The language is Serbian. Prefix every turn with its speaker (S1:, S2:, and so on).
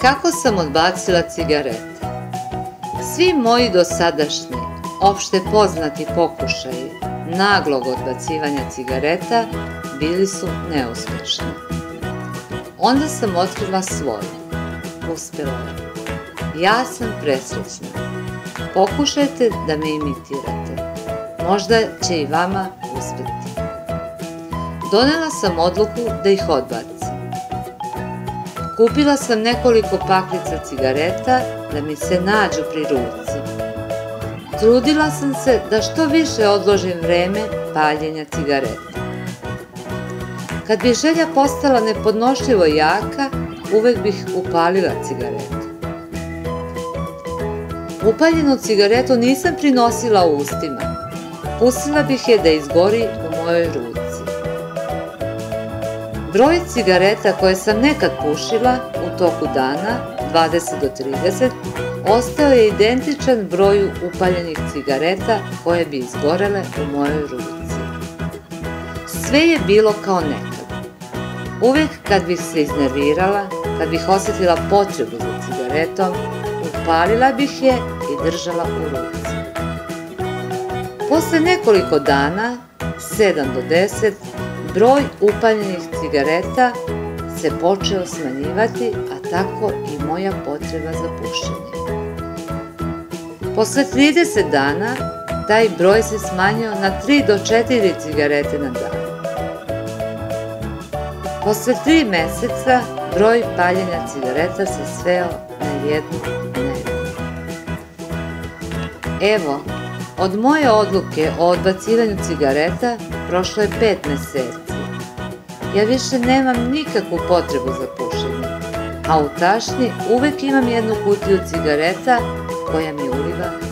S1: Kako sam odbacila cigarete? Svi moji dosadašnji, opšte poznati pokušaji naglog odbacivanja cigareta bili su neuspešni. Onda sam otkrila svoju. Uspela je. Ja sam presrećna. Pokušajte da me imitirate. Možda će i vama uspeti. Donela sam odluku da ih odbacim. Kupila sam nekoliko paklica cigareta da mi se nađu pri ruci. Trudila sam se da što više odložim vreme paljenja cigareta. Kad bi želja postala nepodnošljivo jaka, uvek bih upalila cigaretu. Upaljenu cigaretu nisam prinosila u ustima. Pustila bih je da izgori u mojoj ruci. Broj cigareta koje sam nekad pušila u toku dana, 20 do 30, ostao je identičan broju upaljenih cigareta koje bi izgorele u mojoj ruci. Sve je bilo kao nekad. Uvek kad bih se iznervirala, kad bih osjetila potrebu za cigaretom, upalila bih je i držala u ruci. Posle nekoliko dana, 7 do 10, broj upaljenih cigareta se počeo smanjivati, a tako i moja potreba za pušenjem. Posle 30 dana, taj broj se smanjio na 3 do 4 cigarete na dan. Posle 3 meseca, broj paljenja cigareta se sveo na 1 dnevno. Evo, od moje odluke o odbacivanju cigareta prošlo je 5 meseci. Ja više nemam nikakvu potrebu za pušenje, a u tašnji uvek imam jednu kutiju cigareta koja mi uliva